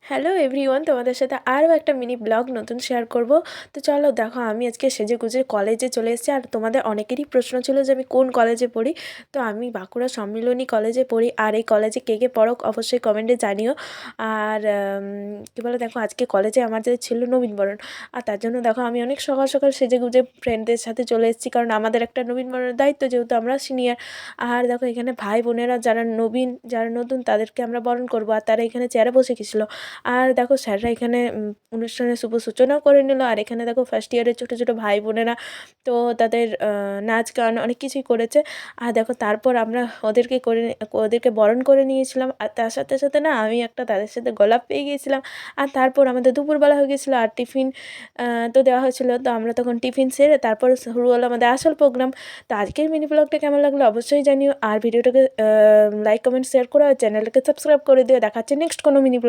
Hello everyone, তোমাদের সাথে আরও একটা মিনি ব্লগ নতুন শেয়ার করব। তো চলো দেখো, আমি আজকে সেজেগুজে কলেজে চলে এসেছি। আর তোমাদের অনেকেরই প্রশ্ন ছিল যে আমি কোন কলেজে পড়ি। তো আমি বাঁকুড়া সম্মিলনী কলেজে পড়ি। আর এই কলেজে কে কে পড়ো অবশ্যই কমেন্টে জানিও। আর কী বলে, দেখো আজকে কলেজে আমাদের ছিল নবীনবরণ। আর তার জন্য দেখো আমি অনেক সকাল সকাল সেজেগুজে ফ্রেন্ডদের সাথে চলে এসেছি, কারণ আমাদের একটা নবীনবরণের দায়িত্ব, যেহেতু আমরা সিনিয়র। আর দেখো এখানে ভাই বোনেরা যারা নবীন, যারা নতুন, তাদেরকে আমরা বরণ করবো। আর তারা এখানে চেয়ারে বসে গেছিলো। আর দেখো স্যাররা এখানে অনুষ্ঠানের শুভ সূচনাও করে নিল। আর এখানে দেখো ফার্স্ট ইয়ারের ছোটো ছোটো ভাই বোনেরা তো তাদের নাচ গান অনেক কিছুই করেছে। আর দেখো তারপর আমরা ওদেরকে বরণ করে নিয়েছিলাম। আর তার সাথে সাথে না, আমি একটা তাদের সাথে গোলাপ পেয়ে গিয়েছিলাম। আর তারপর আমাদের দুপুরবেলা হয়ে গেছিলো, আর টিফিন তো দেওয়া হয়েছিলো। তো আমরা তখন টিফিন সেরে তারপর শুরু হলো আমাদের আসল প্রোগ্রাম। তো আজকের মিনি ব্লগটা কেমন লাগলো অবশ্যই জানিও। আর ভিডিওটাকে লাইক কমেন্ট শেয়ার করো, আর চ্যানেলটাকে সাবস্ক্রাইব করে দিও। দেখাচ্ছে নেক্সট কোনো মিনি ব্লগ।